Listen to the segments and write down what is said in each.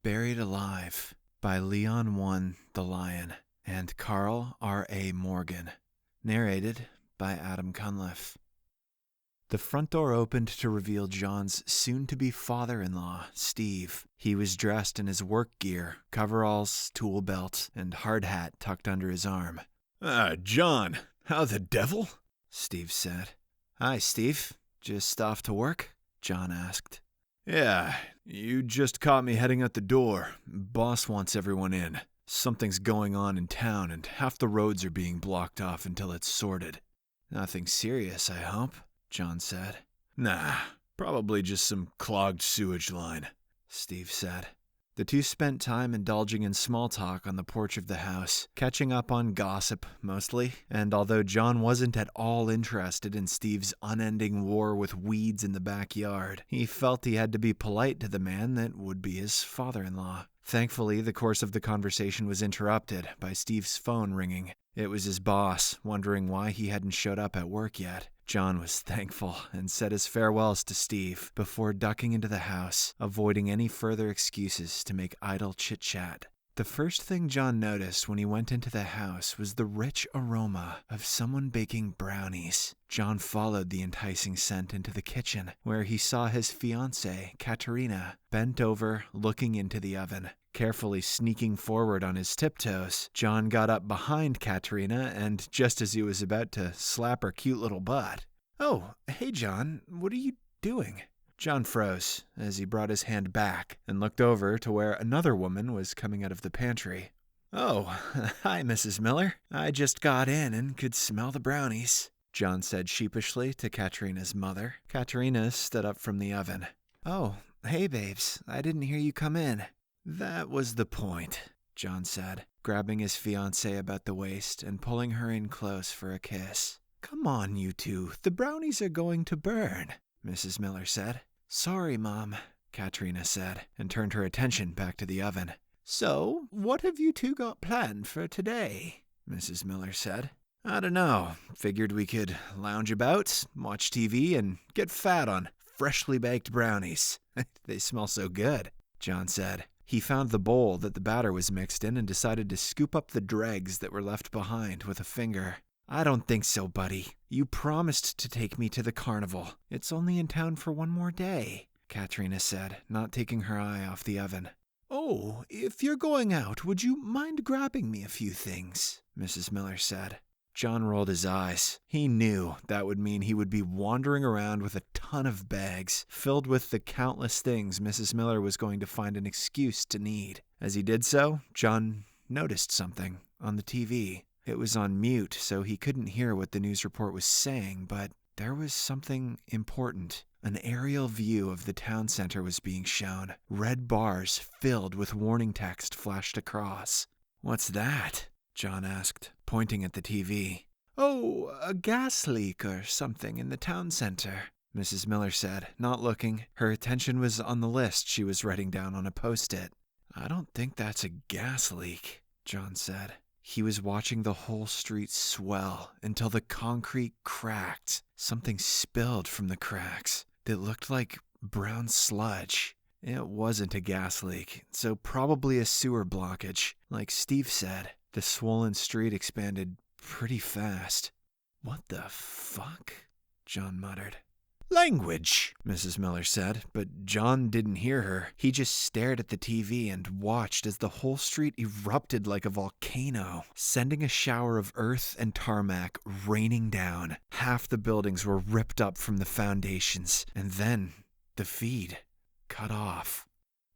Buried Alive by Leon I the Lion and Carl R.A. Morgan. Narrated by Adam Cunliffe. The front door opened to reveal John's soon-to-be father-in-law, Steve. He was dressed in his work gear, coveralls, tool belt, and hard hat tucked under his arm. John, how the devil? Steve said. Hi, Steve. Just off to work? John asked. Yeah, you just caught me heading out the door. Boss wants everyone in. Something's going on in town and half the roads are being blocked off until it's sorted. Nothing serious, I hope, John said. Nah, probably just some clogged sewage line, Steve said. The two spent time indulging in small talk on the porch of the house, catching up on gossip, mostly, and although John wasn't at all interested in Steve's unending war with weeds in the backyard, he felt he had to be polite to the man that would be his father-in-law. Thankfully, the course of the conversation was interrupted by Steve's phone ringing. It was his boss, wondering why he hadn't showed up at work yet. John was thankful and said his farewells to Steve before ducking into the house, avoiding any further excuses to make idle chit-chat. The first thing John noticed when he went into the house was the rich aroma of someone baking brownies. John followed the enticing scent into the kitchen, where he saw his fiancée, Katerina, bent over, looking into the oven. Carefully sneaking forward on his tiptoes, John got up behind Katerina, and just as he was about to slap her cute little butt. "Oh, hey John, what are you doing?" John froze as he brought his hand back and looked over to where another woman was coming out of the pantry. "Oh, hi, Mrs. Miller. I just got in and could smell the brownies," John said sheepishly to Katerina's mother. Katerina stood up from the oven. "Oh, hey babes, I didn't hear you come in." "That was the point," John said, grabbing his fiancée about the waist and pulling her in close for a kiss. "Come on, you two. The brownies are going to burn," Mrs. Miller said. "Sorry, Mom," Katerina said, and turned her attention back to the oven. "So, what have you two got planned for today?" Mrs. Miller said. "I don't know. Figured we could lounge about, watch TV, and get fat on freshly baked brownies. They smell so good," John said. He found the bowl that the batter was mixed in and decided to scoop up the dregs that were left behind with a finger. "I don't think so, buddy. You promised to take me to the carnival. It's only in town for one more day," Katerina said, not taking her eye off the oven. "Oh, if you're going out, would you mind grabbing me a few things?" Mrs. Miller said. John rolled his eyes. He knew that would mean he would be wandering around with a ton of bags, filled with the countless things Mrs. Miller was going to find an excuse to need. As he did so, John noticed something on the TV. It was on mute, so he couldn't hear what the news report was saying, but there was something important. An aerial view of the town center was being shown. Red bars filled with warning text flashed across. "What's that?" John asked, pointing at the TV. "Oh, a gas leak or something in the town center," Mrs. Miller said, not looking. Her attention was on the list she was writing down on a post-it. "I don't think that's a gas leak," John said. He was watching the whole street swell until the concrete cracked. Something spilled from the cracks that looked like brown sludge. It wasn't a gas leak, so probably a sewer blockage, like Steve said. The swollen street expanded pretty fast. "What the fuck?" John muttered. "Language," Mrs. Miller said, but John didn't hear her. He just stared at the TV and watched as the whole street erupted like a volcano, sending a shower of earth and tarmac raining down. Half the buildings were ripped up from the foundations, and then the feed cut off.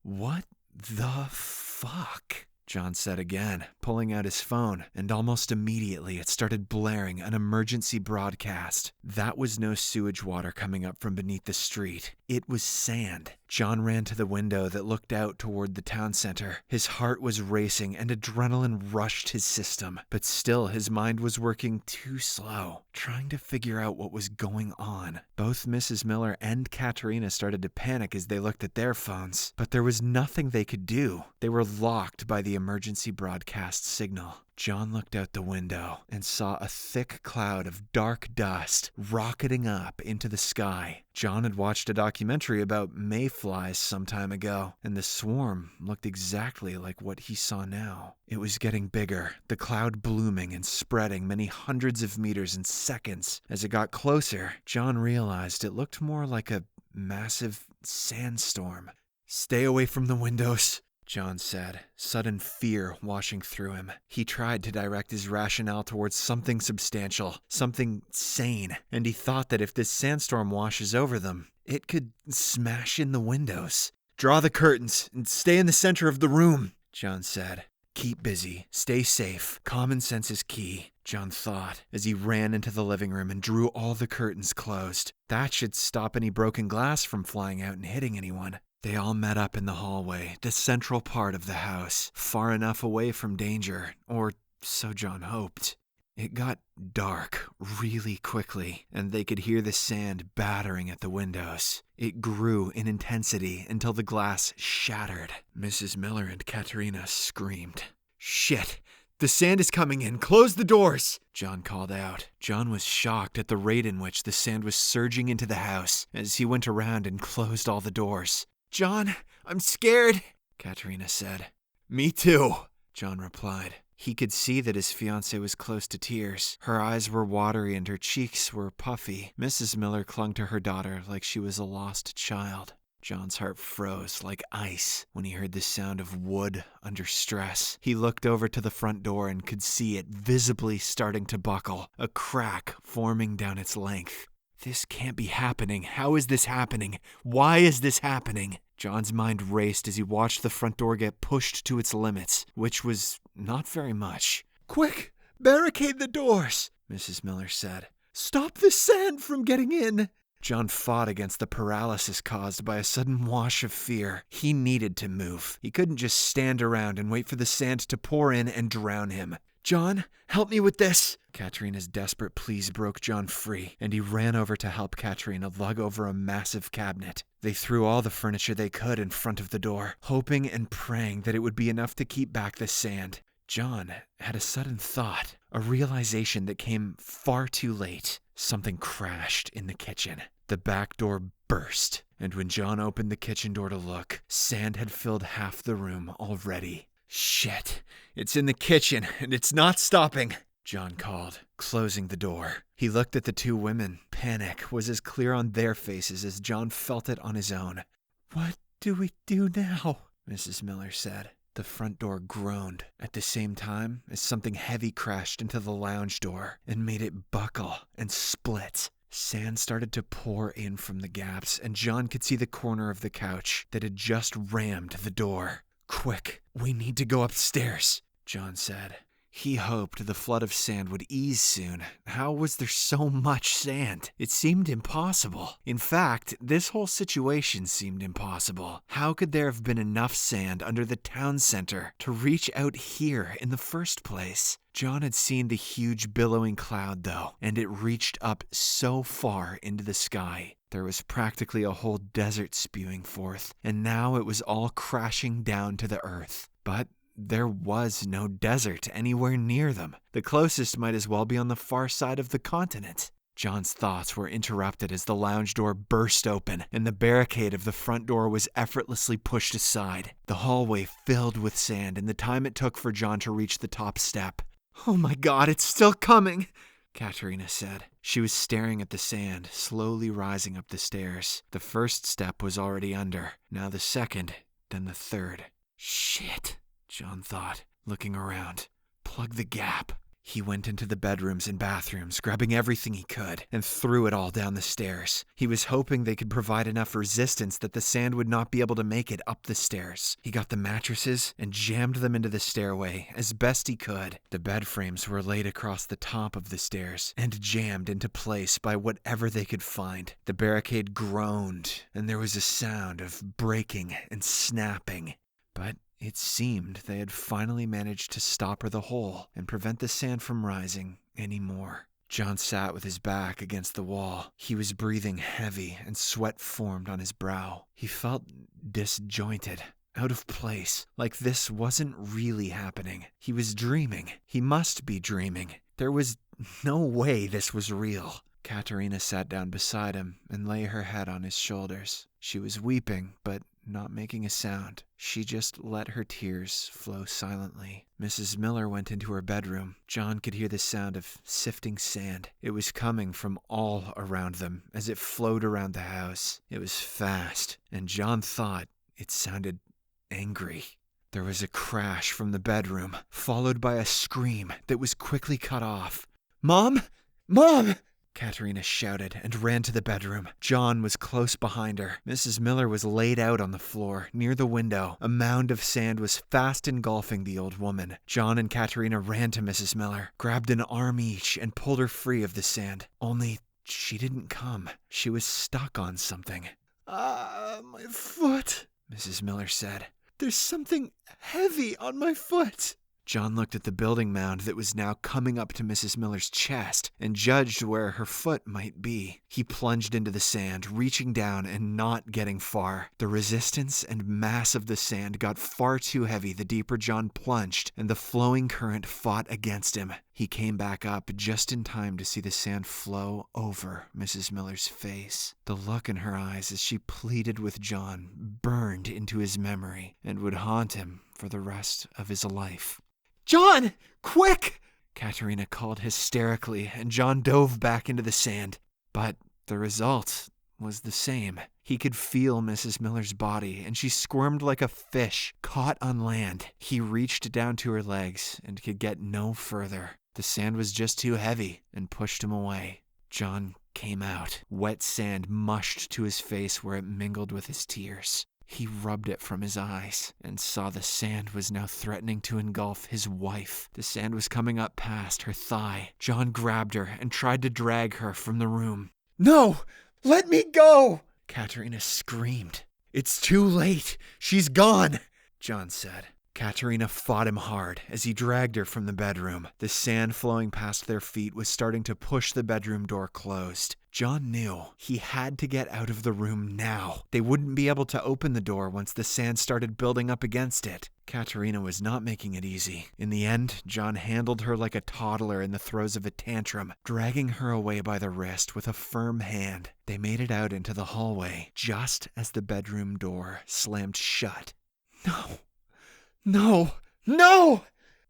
"What the fuck?" John said again, pulling out his phone, and almost immediately it started blaring an emergency broadcast. That was no sewage water coming up from beneath the street. It was sand. John ran to the window that looked out toward the town center. His heart was racing and adrenaline rushed his system, but still his mind was working too slow, trying to figure out what was going on. Both Mrs. Miller and Katerina started to panic as they looked at their phones, but there was nothing they could do. They were locked by the emergency broadcast signal. John looked out the window and saw a thick cloud of dark dust rocketing up into the sky. John had watched a documentary about mayflies some time ago, and the swarm looked exactly like what he saw now. It was getting bigger, the cloud blooming and spreading many hundreds of meters in seconds. As it got closer, John realized it looked more like a massive sandstorm. "Stay away from the windows," John said, sudden fear washing through him. He tried to direct his rationale towards something substantial, something sane, and he thought that if this sandstorm washes over them, it could smash in the windows. "Draw the curtains and stay in the center of the room," John said. "Keep busy, stay safe. Common sense is key," John thought, as he ran into the living room and drew all the curtains closed. That should stop any broken glass from flying out and hitting anyone. They all met up in the hallway, the central part of the house, far enough away from danger, or so John hoped. It got dark really quickly, and they could hear the sand battering at the windows. It grew in intensity until the glass shattered. Mrs. Miller and Katerina screamed. "Shit! The sand is coming in! Close the doors!" John called out. John was shocked at the rate in which the sand was surging into the house as he went around and closed all the doors. "John, I'm scared," Katerina said. "Me too," John replied. He could see that his fiancée was close to tears. Her eyes were watery and her cheeks were puffy. Mrs. Miller clung to her daughter like she was a lost child. John's heart froze like ice when he heard the sound of wood under stress. He looked over to the front door and could see it visibly starting to buckle, a crack forming down its length. This can't be happening. How is this happening? Why is this happening? John's mind raced as he watched the front door get pushed to its limits, which was not very much. "Quick, barricade the doors," Mrs. Miller said. "Stop the sand from getting in." John fought against the paralysis caused by a sudden wash of fear. He needed to move. He couldn't just stand around and wait for the sand to pour in and drown him. "John, help me with this." Katerina's desperate pleas broke John free, and he ran over to help Katerina lug over a massive cabinet. They threw all the furniture they could in front of the door, hoping and praying that it would be enough to keep back the sand. John had a sudden thought, a realization that came far too late. Something crashed in the kitchen. The back door burst, and when John opened the kitchen door to look, sand had filled half the room already. "Shit, it's in the kitchen, and it's not stopping," John called, closing the door. He looked at the two women. Panic was as clear on their faces as John felt it on his own. "What do we do now?" Mrs. Miller said. The front door groaned at the same time as something heavy crashed into the lounge door and made it buckle and split. Sand started to pour in from the gaps, and John could see the corner of the couch that had just rammed the door. "Quick, we need to go upstairs," John said. He hoped the flood of sand would ease soon. How was there so much sand? It seemed impossible. In fact, this whole situation seemed impossible. How could there have been enough sand under the town center to reach out here in the first place? John had seen the huge billowing cloud, though, and it reached up so far into the sky. There was practically a whole desert spewing forth, and now it was all crashing down to the earth. But there was no desert anywhere near them. The closest might as well be on the far side of the continent. John's thoughts were interrupted as the lounge door burst open and the barricade of the front door was effortlessly pushed aside. The hallway filled with sand and the time it took for John to reach the top step. "Oh my God, it's still coming," Katerina said. She was staring at the sand, slowly rising up the stairs. The first step was already under, now the second, then the third. "Shit," John thought, looking around. "Plug the gap." He went into the bedrooms and bathrooms, grabbing everything he could, and threw it all down the stairs. He was hoping they could provide enough resistance that the sand would not be able to make it up the stairs. He got the mattresses and jammed them into the stairway as best he could. The bed frames were laid across the top of the stairs and jammed into place by whatever they could find. The barricade groaned, and there was a sound of breaking and snapping. But it seemed they had finally managed to stopper the hole and prevent the sand from rising anymore. John sat with his back against the wall. He was breathing heavy and sweat formed on his brow. He felt disjointed, out of place, like this wasn't really happening. He was dreaming. He must be dreaming. There was no way this was real. Katerina sat down beside him and lay her head on his shoulders. She was weeping, but not making a sound. She just let her tears flow silently. Mrs. Miller went into her bedroom. John could hear the sound of sifting sand. It was coming from all around them as it flowed around the house. It was fast, and John thought it sounded angry. There was a crash from the bedroom, followed by a scream that was quickly cut off. "Mom! Mom!" Katerina shouted and ran to the bedroom. John was close behind her. Mrs. Miller was laid out on the floor, near the window. A mound of sand was fast engulfing the old woman. John and Katerina ran to Mrs. Miller, grabbed an arm each, and pulled her free of the sand. Only she didn't come. She was stuck on something. My foot," Mrs. Miller said. "There's something heavy on my foot." John looked at the building mound that was now coming up to Mrs. Miller's chest and judged where her foot might be. He plunged into the sand, reaching down and not getting far. The resistance and mass of the sand got far too heavy the deeper John plunged, and the flowing current fought against him. He came back up just in time to see the sand flow over Mrs. Miller's face. The look in her eyes as she pleaded with John burned into his memory and would haunt him for the rest of his life. "John, quick!" Katerina called hysterically, and John dove back into the sand. But the result was the same. He could feel Mrs. Miller's body, and she squirmed like a fish caught on land. He reached down to her legs and could get no further. The sand was just too heavy and pushed him away. John came out. Wet sand mushed to his face where it mingled with his tears. He rubbed it from his eyes and saw the sand was now threatening to engulf his wife. The sand was coming up past her thigh. John grabbed her and tried to drag her from the room. "No! Let me go!" Katerina screamed. "It's too late. She's gone," John said. Katerina fought him hard as he dragged her from the bedroom. The sand flowing past their feet was starting to push the bedroom door closed. John knew he had to get out of the room now. They wouldn't be able to open the door once the sand started building up against it. Katerina was not making it easy. In the end, John handled her like a toddler in the throes of a tantrum, dragging her away by the wrist with a firm hand. They made it out into the hallway just as the bedroom door slammed shut. "No! No! No!"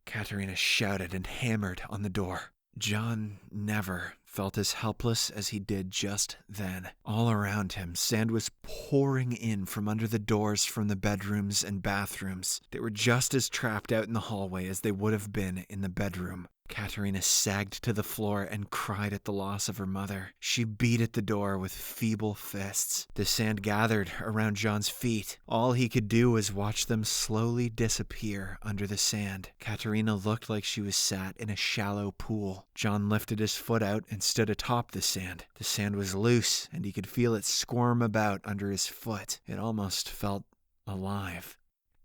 Katerina shouted and hammered on the door. John never felt as helpless as he did just then. All around him, sand was pouring in from under the doors from the bedrooms and bathrooms. They were just as trapped out in the hallway as they would have been in the bedroom. Katerina sagged to the floor and cried at the loss of her mother. She beat at the door with feeble fists. The sand gathered around John's feet. All he could do was watch them slowly disappear under the sand. Katerina looked like she was sat in a shallow pool. John lifted his foot out and stood atop the sand. The sand was loose, and he could feel it squirm about under his foot. It almost felt alive.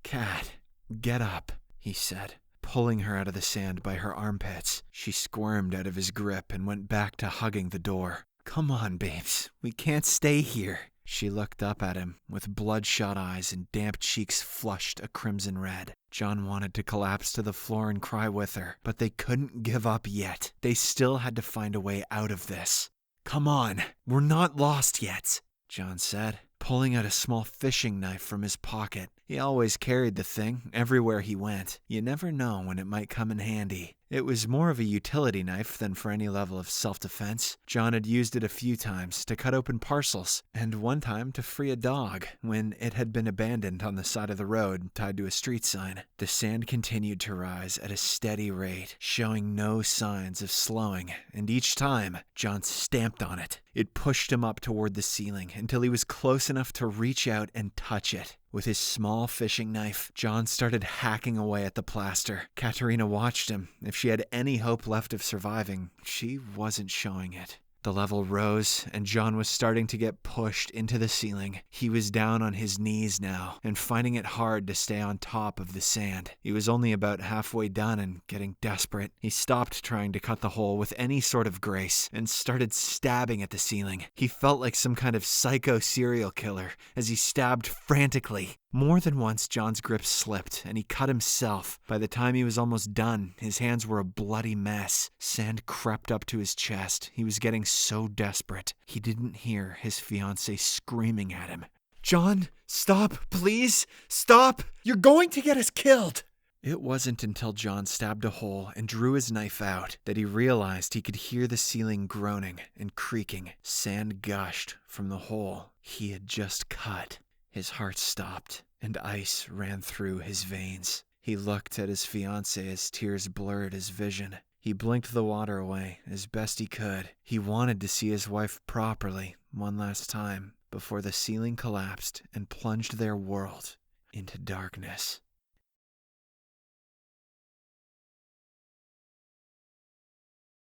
"Kat, get up," he said, pulling her out of the sand by her armpits. She squirmed out of his grip and went back to hugging the door. "Come on, babes. We can't stay here." She looked up at him with bloodshot eyes and damp cheeks flushed a crimson red. John wanted to collapse to the floor and cry with her, but they couldn't give up yet. They still had to find a way out of this. "Come on, we're not lost yet," John said, pulling out a small fishing knife from his pocket. He always carried the thing everywhere he went. You never know when it might come in handy. It was more of a utility knife than for any level of self-defense. John had used it a few times to cut open parcels, and one time to free a dog when it had been abandoned on the side of the road tied to a street sign. The sand continued to rise at a steady rate, showing no signs of slowing, and each time, John stamped on it. It pushed him up toward the ceiling until he was close enough to reach out and touch it. With his small fishing knife, John started hacking away at the plaster. Katerina watched him. If she had any hope left of surviving, she wasn't showing it. The level rose, and John was starting to get pushed into the ceiling. He was down on his knees now, and finding it hard to stay on top of the sand. He was only about halfway done and getting desperate. He stopped trying to cut the hole with any sort of grace and started stabbing at the ceiling. He felt like some kind of psycho serial killer as he stabbed frantically. More than once, John's grip slipped, and he cut himself. By the time he was almost done, his hands were a bloody mess. Sand crept up to his chest. He was getting so desperate. He didn't hear his fiancée screaming at him. "John, stop, please! Stop! You're going to get us killed!" It wasn't until John stabbed a hole and drew his knife out that he realized he could hear the ceiling groaning and creaking. Sand gushed from the hole he had just cut. His heart stopped, and ice ran through his veins. He looked at his fiancée as tears blurred his vision. He blinked the water away as best he could. He wanted to see his wife properly one last time before the ceiling collapsed and plunged their world into darkness.